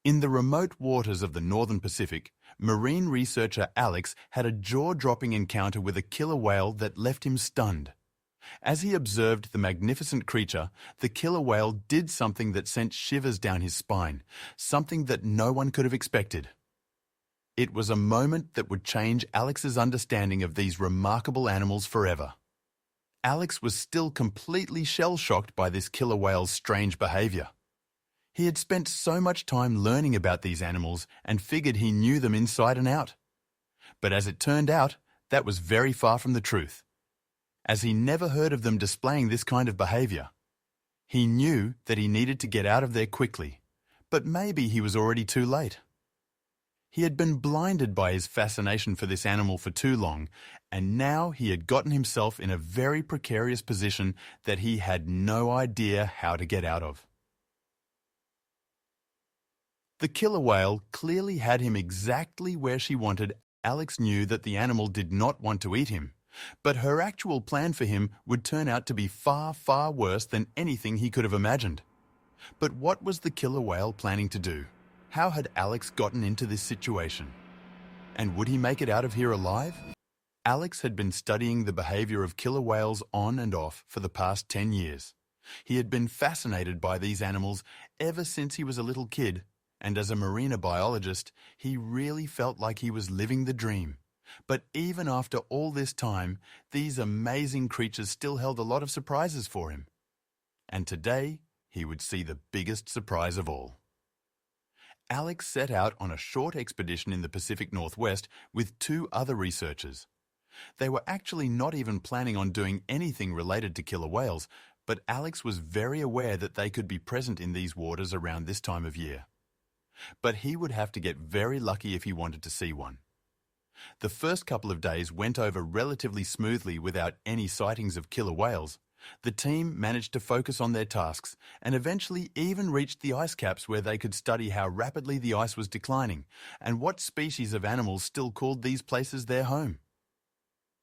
In the remote waters of the northern Pacific, marine researcher Alex had a jaw-dropping encounter with a killer whale that left him stunned. As he observed the magnificent creature, the killer whale did something that sent shivers down his spine, something that no one could have expected. It was a moment that would change Alex's understanding of these remarkable animals forever. Alex was still completely shell-shocked by this killer whale's strange behavior. He had spent so much time learning about these animals and figured he knew them inside and out. But as it turned out, that was very far from the truth, as he never heard of them displaying this kind of behavior. He knew that he needed to get out of there quickly, but maybe he was already too late. He had been blinded by his fascination for this animal for too long, and now he had gotten himself in a very precarious position that he had no idea how to get out of. The killer whale clearly had him exactly where she wanted. Alex knew that the animal did not want to eat him, but her actual plan for him would turn out to be far, far worse than anything he could have imagined. But what was the killer whale planning to do? How had Alex gotten into this situation? And would he make it out of here alive? Alex had been studying the behavior of killer whales on and off for the past 10 years. He had been fascinated by these animals ever since he was a little kid, and as a marine biologist, he really felt like he was living the dream. But even after all this time, these amazing creatures still held a lot of surprises for him. And today, he would see the biggest surprise of all. Alex set out on a short expedition in the Pacific Northwest with 2 other researchers. They were actually not even planning on doing anything related to killer whales, but Alex was very aware that they could be present in these waters around this time of year. But he would have to get very lucky if he wanted to see one. The first couple of days went over relatively smoothly without any sightings of killer whales. The team managed to focus on their tasks and eventually even reached the ice caps where they could study how rapidly the ice was declining and what species of animals still called these places their home.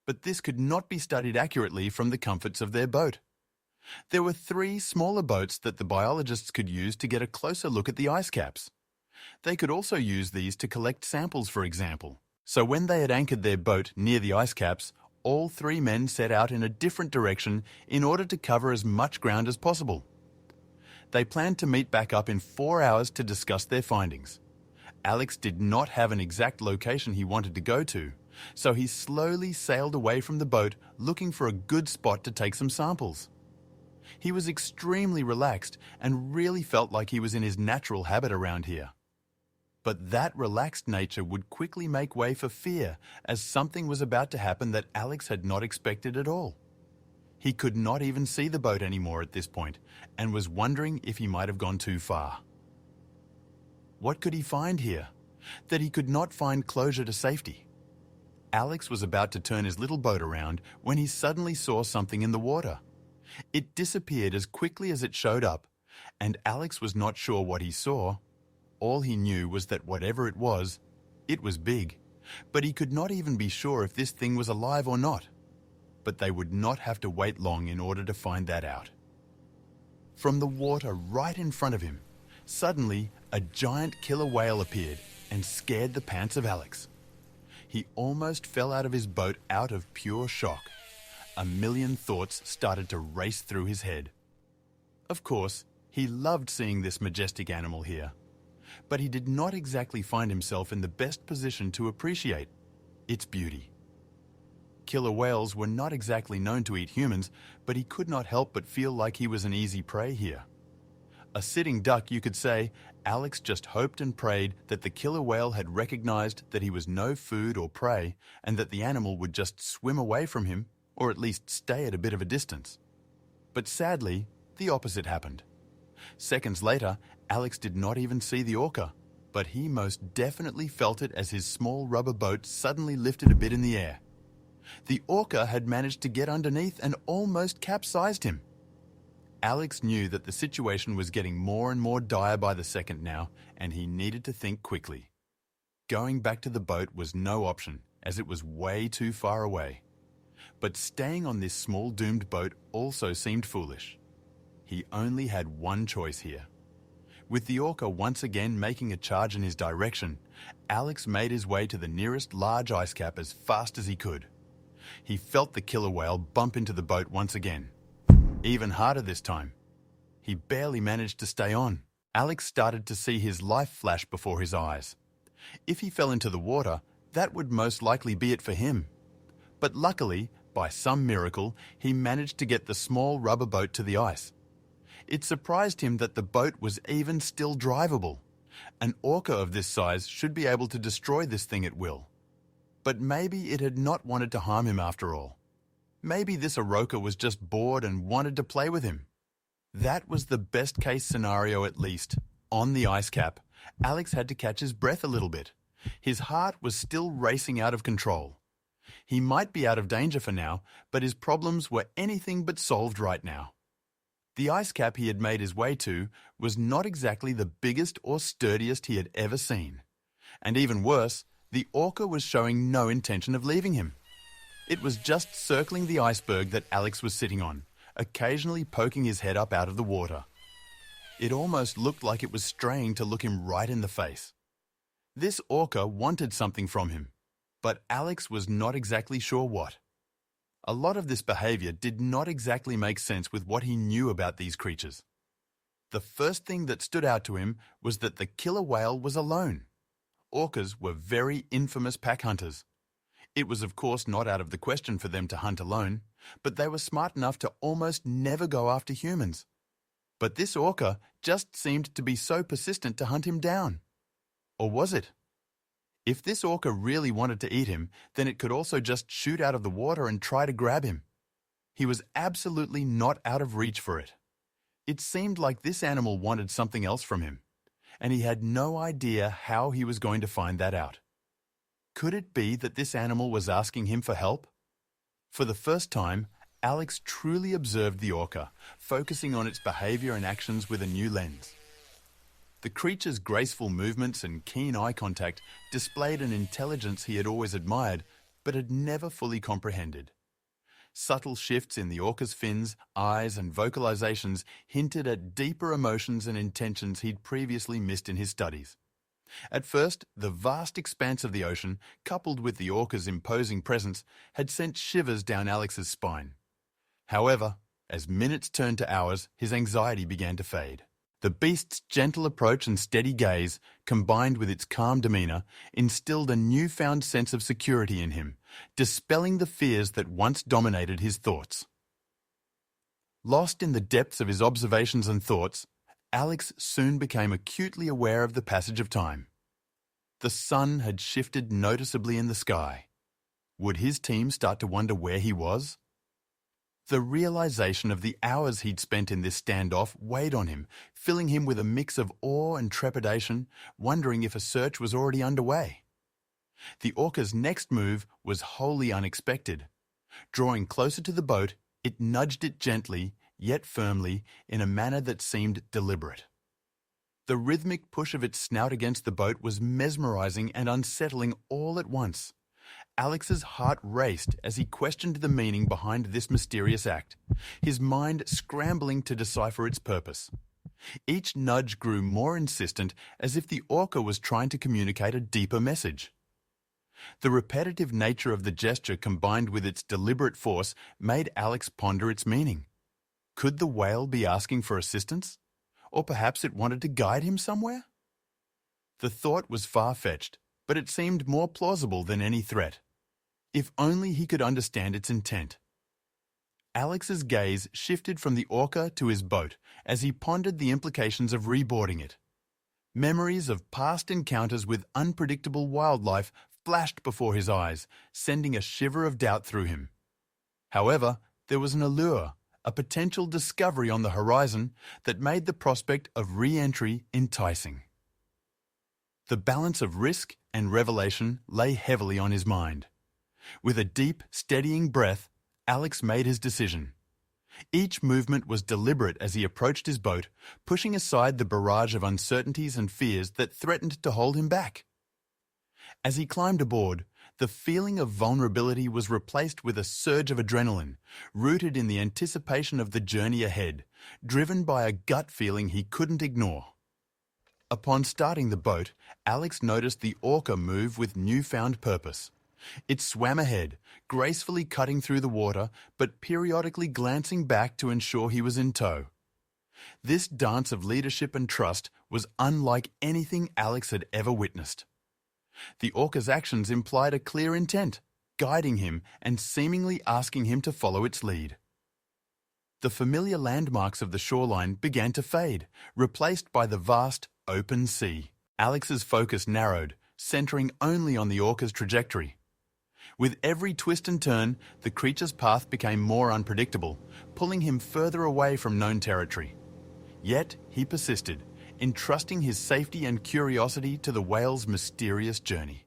But this could not be studied accurately from the comforts of their boat. There were 3 smaller boats that the biologists could use to get a closer look at the ice caps. They could also use these to collect samples, for example. So when they had anchored their boat near the ice caps, all 3 men set out in a different direction in order to cover as much ground as possible. They planned to meet back up in 4 hours to discuss their findings. Alex did not have an exact location he wanted to go to, so he slowly sailed away from the boat looking for a good spot to take some samples. He was extremely relaxed and really felt like he was in his natural habit around here. But that relaxed nature would quickly make way for fear, as something was about to happen that Alex had not expected at all. He could not even see the boat anymore at this point, and was wondering if he might have gone too far. What could he find here? That he could not find closure to safety. Alex was about to turn his little boat around when he suddenly saw something in the water. It disappeared as quickly as it showed up, and Alex was not sure what he saw. All he knew was that whatever it was big, but he could not even be sure if this thing was alive or not. But they would not have to wait long in order to find that out. From the water right in front of him, suddenly a giant killer whale appeared and scared the pants of Alex. He almost fell out of his boat out of pure shock. A million thoughts started to race through his head. Of course, he loved seeing this majestic animal here, but he did not exactly find himself in the best position to appreciate its beauty. Killer whales were not exactly known to eat humans, but he could not help but feel like he was an easy prey here. A sitting duck, you could say, Alex just hoped and prayed that the killer whale had recognized that he was no food or prey and that the animal would just swim away from him, or at least stay at a bit of a distance. But sadly, the opposite happened. Seconds later, Alex did not even see the orca, but he most definitely felt it as his small rubber boat suddenly lifted a bit in the air. The orca had managed to get underneath and almost capsized him. Alex knew that the situation was getting more and more dire by the second now, and he needed to think quickly. Going back to the boat was no option, as it was way too far away. But staying on this small doomed boat also seemed foolish. He only had one choice here: With the orca once again making a charge in his direction, Alex made his way to the nearest large ice cap as fast as he could. He felt the killer whale bump into the boat once again. Even harder this time. He barely managed to stay on. Alex started to see his life flash before his eyes. If he fell into the water, that would most likely be it for him. But luckily, by some miracle, he managed to get the small rubber boat to the ice. It surprised him that the boat was even still drivable. An orca of this size should be able to destroy this thing at will. But maybe it had not wanted to harm him after all. Maybe this orca was just bored and wanted to play with him. That was the best case scenario at least. On the ice cap, Alex had to catch his breath a little bit. His heart was still racing out of control. He might be out of danger for now, but his problems were anything but solved right now. The ice cap he had made his way to was not exactly the biggest or sturdiest he had ever seen. And even worse, the orca was showing no intention of leaving him. It was just circling the iceberg that Alex was sitting on, occasionally poking his head up out of the water. It almost looked like it was straying to look him right in the face. This orca wanted something from him, but Alex was not exactly sure what. A lot of this behavior did not exactly make sense with what he knew about these creatures. The first thing that stood out to him was that the killer whale was alone. Orcas were very infamous pack hunters. It was of course not out of the question for them to hunt alone, but they were smart enough to almost never go after humans. But this orca just seemed to be so persistent to hunt him down. Or was it? If this orca really wanted to eat him, then it could also just shoot out of the water and try to grab him. He was absolutely not out of reach for it. It seemed like this animal wanted something else from him, and he had no idea how he was going to find that out. Could it be that this animal was asking him for help? For the first time, Alex truly observed the orca, focusing on its behavior and actions with a new lens. The creature's graceful movements and keen eye contact displayed an intelligence he had always admired, but had never fully comprehended. Subtle shifts in the orca's fins, eyes, and vocalizations hinted at deeper emotions and intentions he'd previously missed in his studies. At first, the vast expanse of the ocean, coupled with the orca's imposing presence, had sent shivers down Alex's spine. However, as minutes turned to hours, his anxiety began to fade. The beast's gentle approach and steady gaze, combined with its calm demeanor, instilled a newfound sense of security in him, dispelling the fears that once dominated his thoughts. Lost in the depths of his observations and thoughts, Alex soon became acutely aware of the passage of time. The sun had shifted noticeably in the sky. Would his team start to wonder where he was? The realization of the hours he'd spent in this standoff weighed on him, filling him with a mix of awe and trepidation, wondering if a search was already underway. The orca's next move was wholly unexpected. Drawing closer to the boat, it nudged it gently, yet firmly, in a manner that seemed deliberate. The rhythmic push of its snout against the boat was mesmerizing and unsettling all at once. Alex's heart raced as he questioned the meaning behind this mysterious act, his mind scrambling to decipher its purpose. Each nudge grew more insistent, as if the orca was trying to communicate a deeper message. The repetitive nature of the gesture combined with its deliberate force made Alex ponder its meaning. Could the whale be asking for assistance? Or perhaps it wanted to guide him somewhere? The thought was far-fetched, but it seemed more plausible than any threat. If only he could understand its intent. Alex's gaze shifted from the orca to his boat as he pondered the implications of reboarding it. Memories of past encounters with unpredictable wildlife flashed before his eyes, sending a shiver of doubt through him. However, there was an allure, a potential discovery on the horizon that made the prospect of re-entry enticing. The balance of risk and revelation lay heavily on his mind. With a deep, steadying breath, Alex made his decision. Each movement was deliberate as he approached his boat, pushing aside the barrage of uncertainties and fears that threatened to hold him back. As he climbed aboard, the feeling of vulnerability was replaced with a surge of adrenaline, rooted in the anticipation of the journey ahead, driven by a gut feeling he couldn't ignore. Upon starting the boat, Alex noticed the orca move with newfound purpose. It swam ahead, gracefully cutting through the water, but periodically glancing back to ensure he was in tow. This dance of leadership and trust was unlike anything Alex had ever witnessed. The orca's actions implied a clear intent, guiding him and seemingly asking him to follow its lead. The familiar landmarks of the shoreline began to fade, replaced by the vast, open sea. Alex's focus narrowed, centering only on the orca's trajectory. With every twist and turn, the creature's path became more unpredictable, pulling him further away from known territory. Yet he persisted, entrusting his safety and curiosity to the whale's mysterious journey.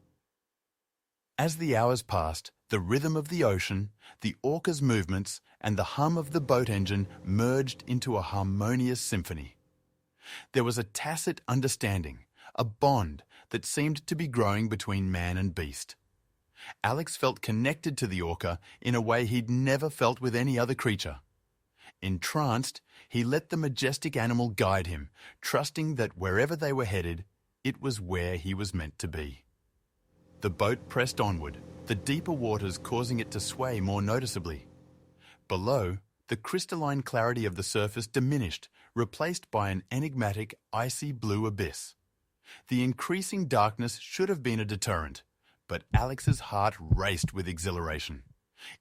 As the hours passed, the rhythm of the ocean, the orca's movements, and the hum of the boat engine merged into a harmonious symphony. There was a tacit understanding, a bond that seemed to be growing between man and beast. Alex felt connected to the orca in a way he'd never felt with any other creature. Entranced, he let the majestic animal guide him, trusting that wherever they were headed, it was where he was meant to be. The boat pressed onward, the deeper waters causing it to sway more noticeably. Below, the crystalline clarity of the surface diminished, replaced by an enigmatic, icy blue abyss. The increasing darkness should have been a deterrent, but Alex's heart raced with exhilaration.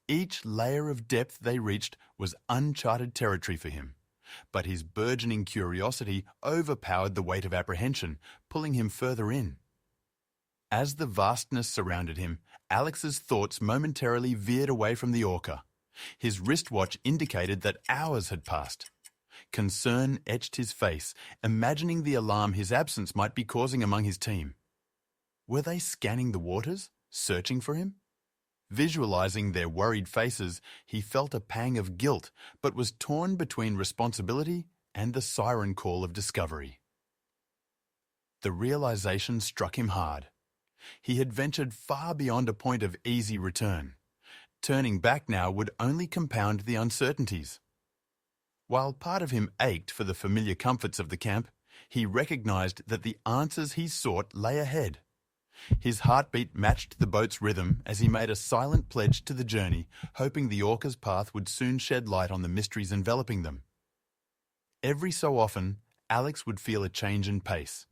Each layer of depth they reached was uncharted territory for him, but his burgeoning curiosity overpowered the weight of apprehension, pulling him further in. As the vastness surrounded him, Alex's thoughts momentarily veered away from the orca. His wristwatch indicated that hours had passed. Concern etched his face, imagining the alarm his absence might be causing among his team. Were they scanning the waters, searching for him? Visualizing their worried faces, he felt a pang of guilt, but was torn between responsibility and the siren call of discovery. The realization struck him hard. He had ventured far beyond a point of easy return. Turning back now would only compound the uncertainties. While part of him ached for the familiar comforts of the camp, he recognized that the answers he sought lay ahead. His heartbeat matched the boat's rhythm as he made a silent pledge to the journey, hoping the orca's path would soon shed light on the mysteries enveloping them. Every so often, Alex would feel a change in pace.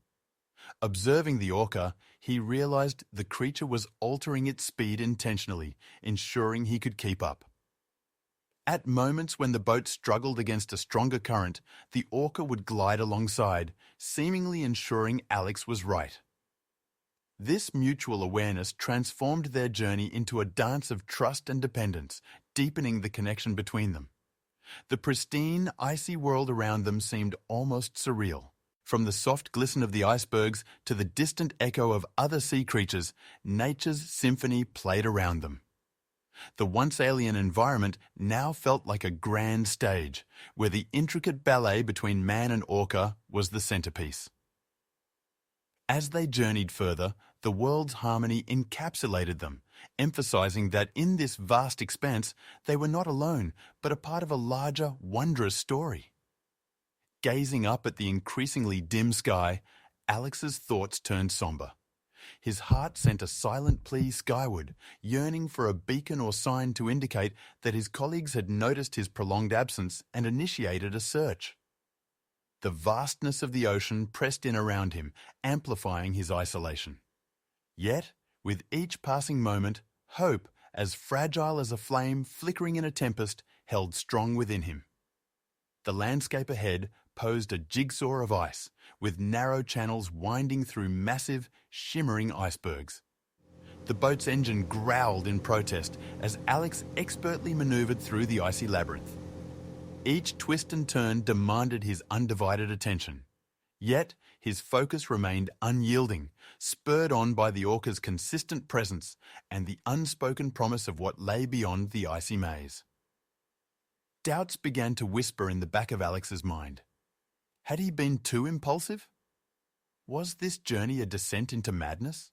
Observing the orca, he realized the creature was altering its speed intentionally, ensuring he could keep up. At moments when the boat struggled against a stronger current, the orca would glide alongside, seemingly ensuring Alex was right. This mutual awareness transformed their journey into a dance of trust and dependence, deepening the connection between them. The pristine, icy world around them seemed almost surreal. From the soft glisten of the icebergs to the distant echo of other sea creatures, nature's symphony played around them. The once alien environment now felt like a grand stage, where the intricate ballet between man and orca was the centerpiece. As they journeyed further, the world's harmony encapsulated them, emphasizing that in this vast expanse, they were not alone, but a part of a larger, wondrous story. Gazing up at the increasingly dim sky, Alex's thoughts turned somber. His heart sent a silent plea skyward, yearning for a beacon or sign to indicate that his colleagues had noticed his prolonged absence and initiated a search. The vastness of the ocean pressed in around him, amplifying his isolation. Yet, with each passing moment, hope, as fragile as a flame flickering in a tempest, held strong within him. The landscape ahead posed a jigsaw of ice, with narrow channels winding through massive, shimmering icebergs. The boat's engine growled in protest as Alex expertly maneuvered through the icy labyrinth. Each twist and turn demanded his undivided attention. Yet, his focus remained unyielding, spurred on by the orca's consistent presence and the unspoken promise of what lay beyond the icy maze. Doubts began to whisper in the back of Alex's mind. Had he been too impulsive? Was this journey a descent into madness?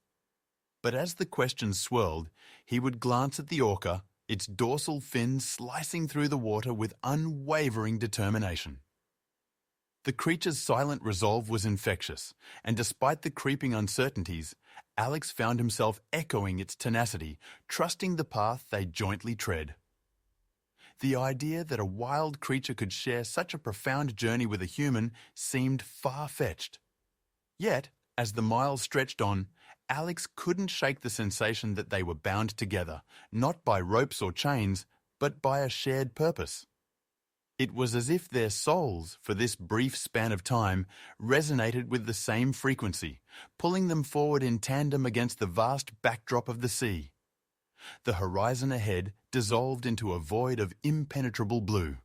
But as the questions swirled, he would glance at the orca, its dorsal fin slicing through the water with unwavering determination. The creature's silent resolve was infectious, and despite the creeping uncertainties, Alex found himself echoing its tenacity, trusting the path they jointly tread. The idea that a wild creature could share such a profound journey with a human seemed far-fetched. Yet, as the miles stretched on, Alex couldn't shake the sensation that they were bound together, not by ropes or chains, but by a shared purpose. It was as if their souls, for this brief span of time, resonated with the same frequency, pulling them forward in tandem against the vast backdrop of the sea. The horizon ahead dissolved into a void of impenetrable blue.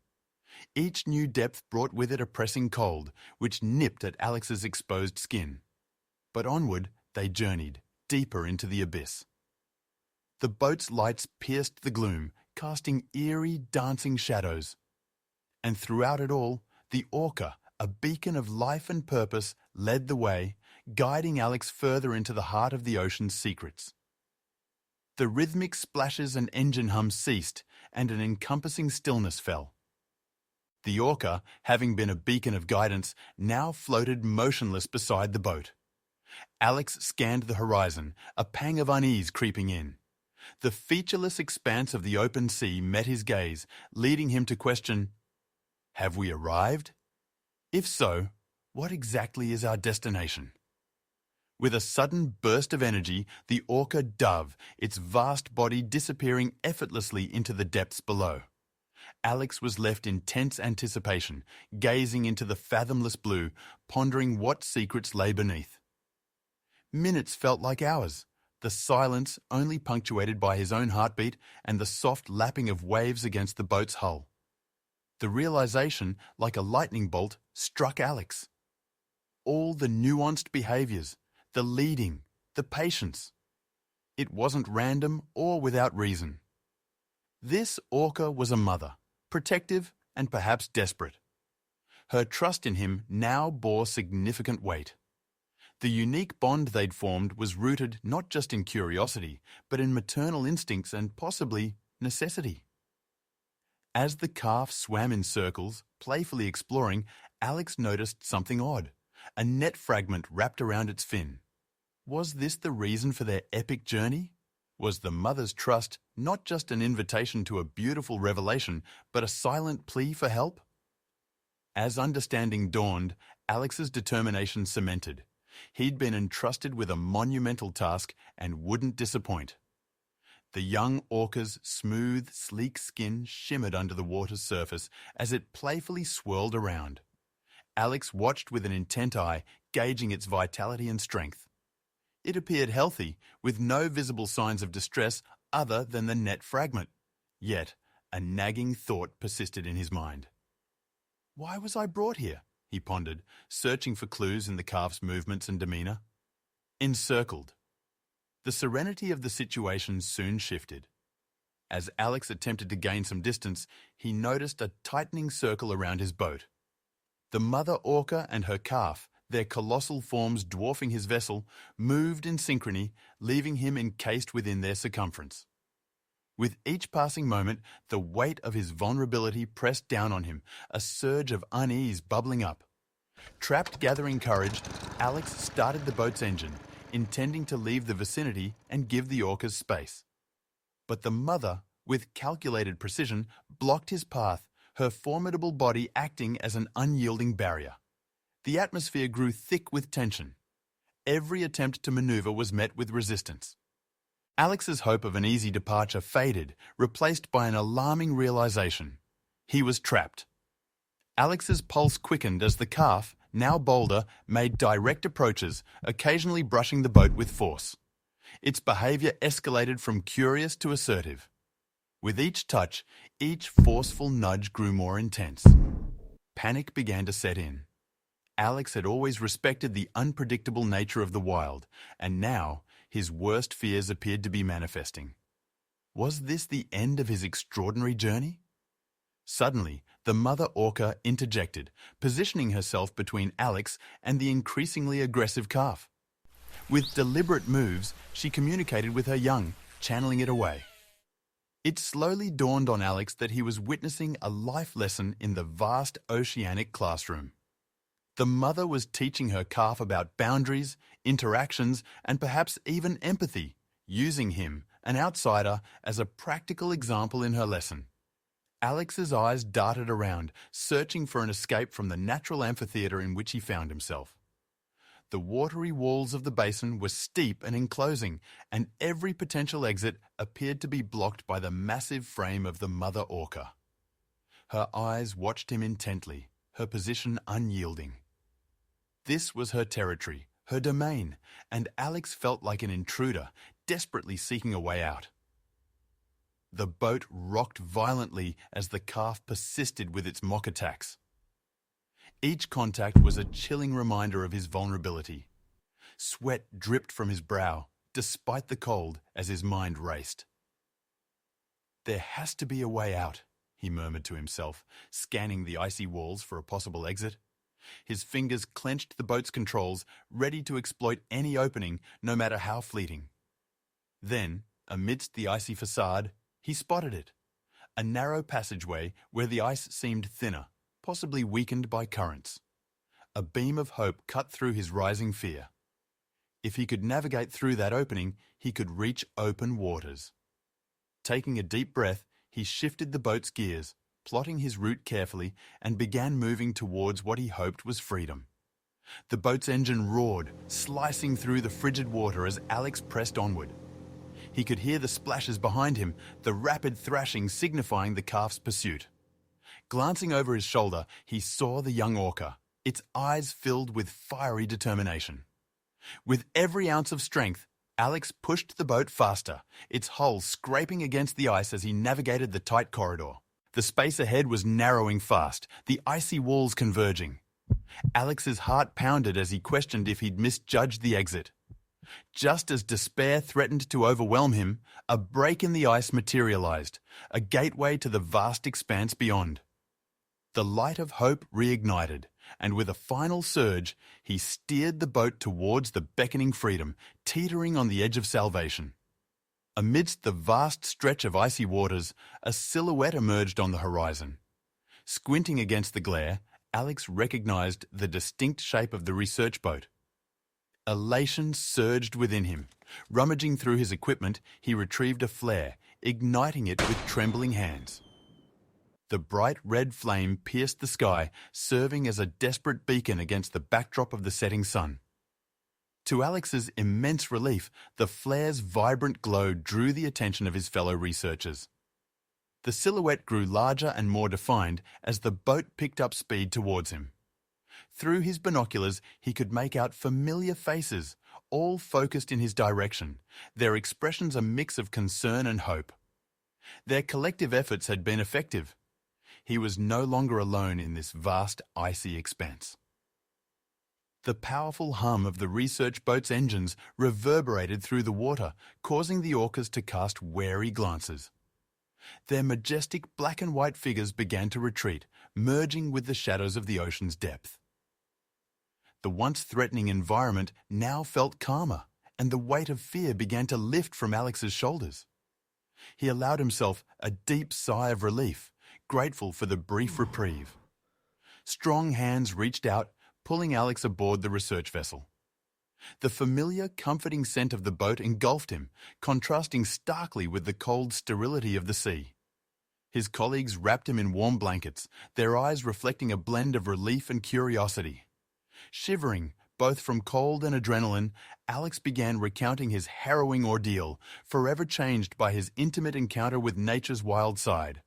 Each new depth brought with it a pressing cold, which nipped at Alex's exposed skin. But onward they journeyed, deeper into the abyss. The boat's lights pierced the gloom, casting eerie, dancing shadows. And throughout it all, the orca, a beacon of life and purpose, led the way, guiding Alex further into the heart of the ocean's secrets. The rhythmic splashes and engine hums ceased, and an encompassing stillness fell. The orca, having been a beacon of guidance, now floated motionless beside the boat. Alex scanned the horizon, a pang of unease creeping in. The featureless expanse of the open sea met his gaze, leading him to question, "Have we arrived? If so, what exactly is our destination?" With a sudden burst of energy, the orca dove, its vast body disappearing effortlessly into the depths below. Alex was left in tense anticipation, gazing into the fathomless blue, pondering what secrets lay beneath. Minutes felt like hours, the silence only punctuated by his own heartbeat and the soft lapping of waves against the boat's hull. The realization, like a lightning bolt, struck Alex. All the nuanced behaviors, the leading, the patience. It wasn't random or without reason. This orca was a mother, protective and perhaps desperate. Her trust in him now bore significant weight. The unique bond they'd formed was rooted not just in curiosity, but in maternal instincts and possibly necessity. As the calf swam in circles, playfully exploring, Alex noticed something odd, a net fragment wrapped around its fin. Was this the reason for their epic journey? Was the mother's trust not just an invitation to a beautiful revelation, but a silent plea for help? As understanding dawned, Alex's determination cemented. He'd been entrusted with a monumental task and wouldn't disappoint. The young orca's smooth, sleek skin shimmered under the water's surface as it playfully swirled around. Alex watched with an intent eye, gauging its vitality and strength. It appeared healthy, with no visible signs of distress other than the net fragment. Yet, a nagging thought persisted in his mind. "Why was I brought here?" he pondered, searching for clues in the calf's movements and demeanor. Encircled. The serenity of the situation soon shifted. As Alex attempted to gain some distance, he noticed a tightening circle around his boat. The mother orca and her calf, their colossal forms dwarfing his vessel, moved in synchrony, leaving him encased within their circumference. With each passing moment, the weight of his vulnerability pressed down on him, a surge of unease bubbling up. Trapped gathering courage, Alex started the boat's engine, intending to leave the vicinity and give the orcas space. But the mother, with calculated precision, blocked his path, her formidable body acting as an unyielding barrier. The atmosphere grew thick with tension. Every attempt to maneuver was met with resistance. Alex's hope of an easy departure faded, replaced by an alarming realization. He was trapped. Alex's pulse quickened as the calf, now bolder, made direct approaches, occasionally brushing the boat with force. Its behavior escalated from curious to assertive. With each touch, each forceful nudge grew more intense. Panic began to set in. Alex had always respected the unpredictable nature of the wild, and now his worst fears appeared to be manifesting. Was this the end of his extraordinary journey? Suddenly, the mother orca interjected, positioning herself between Alex and the increasingly aggressive calf. With deliberate moves, she communicated with her young, channeling it away. It slowly dawned on Alex that he was witnessing a life lesson in the vast oceanic classroom. The mother was teaching her calf about boundaries, interactions, and perhaps even empathy, using him, an outsider, as a practical example in her lesson. Alex's eyes darted around, searching for an escape from the natural amphitheatre in which he found himself. The watery walls of the basin were steep and enclosing, and every potential exit appeared to be blocked by the massive frame of the mother orca. Her eyes watched him intently, her position unyielding. This was her territory, her domain, and Alex felt like an intruder, desperately seeking a way out. The boat rocked violently as the calf persisted with its mock attacks. Each contact was a chilling reminder of his vulnerability. Sweat dripped from his brow, despite the cold, as his mind raced. "There has to be a way out," he murmured to himself, scanning the icy walls for a possible exit. His fingers clenched the boat's controls, ready to exploit any opening, no matter how fleeting. Then, amidst the icy facade, he spotted it. A narrow passageway where the ice seemed thinner, possibly weakened by currents. A beam of hope cut through his rising fear. If he could navigate through that opening, he could reach open waters. Taking a deep breath, he shifted the boat's gears, plotting his route carefully, and began moving towards what he hoped was freedom. The boat's engine roared, slicing through the frigid water as Alex pressed onward. He could hear the splashes behind him, the rapid thrashing signifying the calf's pursuit. Glancing over his shoulder, he saw the young orca, its eyes filled with fiery determination. With every ounce of strength, Alex pushed the boat faster, its hull scraping against the ice as he navigated the tight corridor. The space ahead was narrowing fast, the icy walls converging. Alex's heart pounded as he questioned if he'd misjudged the exit. Just as despair threatened to overwhelm him, a break in the ice materialized, a gateway to the vast expanse beyond. The light of hope reignited, and with a final surge, he steered the boat towards the beckoning freedom, teetering on the edge of salvation. Amidst the vast stretch of icy waters, a silhouette emerged on the horizon. Squinting against the glare, Alex recognized the distinct shape of the research boat. Elation surged within him. Rummaging through his equipment, he retrieved a flare, igniting it with trembling hands. The bright red flame pierced the sky, serving as a desperate beacon against the backdrop of the setting sun. To Alex's immense relief, the flare's vibrant glow drew the attention of his fellow researchers. The silhouette grew larger and more defined as the boat picked up speed towards him. Through his binoculars, he could make out familiar faces, all focused in his direction, their expressions a mix of concern and hope. Their collective efforts had been effective. He was no longer alone in this vast, icy expanse. The powerful hum of the research boat's engines reverberated through the water, causing the orcas to cast wary glances. Their majestic black and white figures began to retreat, merging with the shadows of the ocean's depth. The once threatening environment now felt calmer, and the weight of fear began to lift from Alex's shoulders. He allowed himself a deep sigh of relief, grateful for the brief reprieve. Strong hands reached out, pulling Alex aboard the research vessel. The familiar, comforting scent of the boat engulfed him, contrasting starkly with the cold sterility of the sea. His colleagues wrapped him in warm blankets, their eyes reflecting a blend of relief and curiosity. Shivering, both from cold and adrenaline, Alex began recounting his harrowing ordeal, forever changed by his intimate encounter with nature's wild side.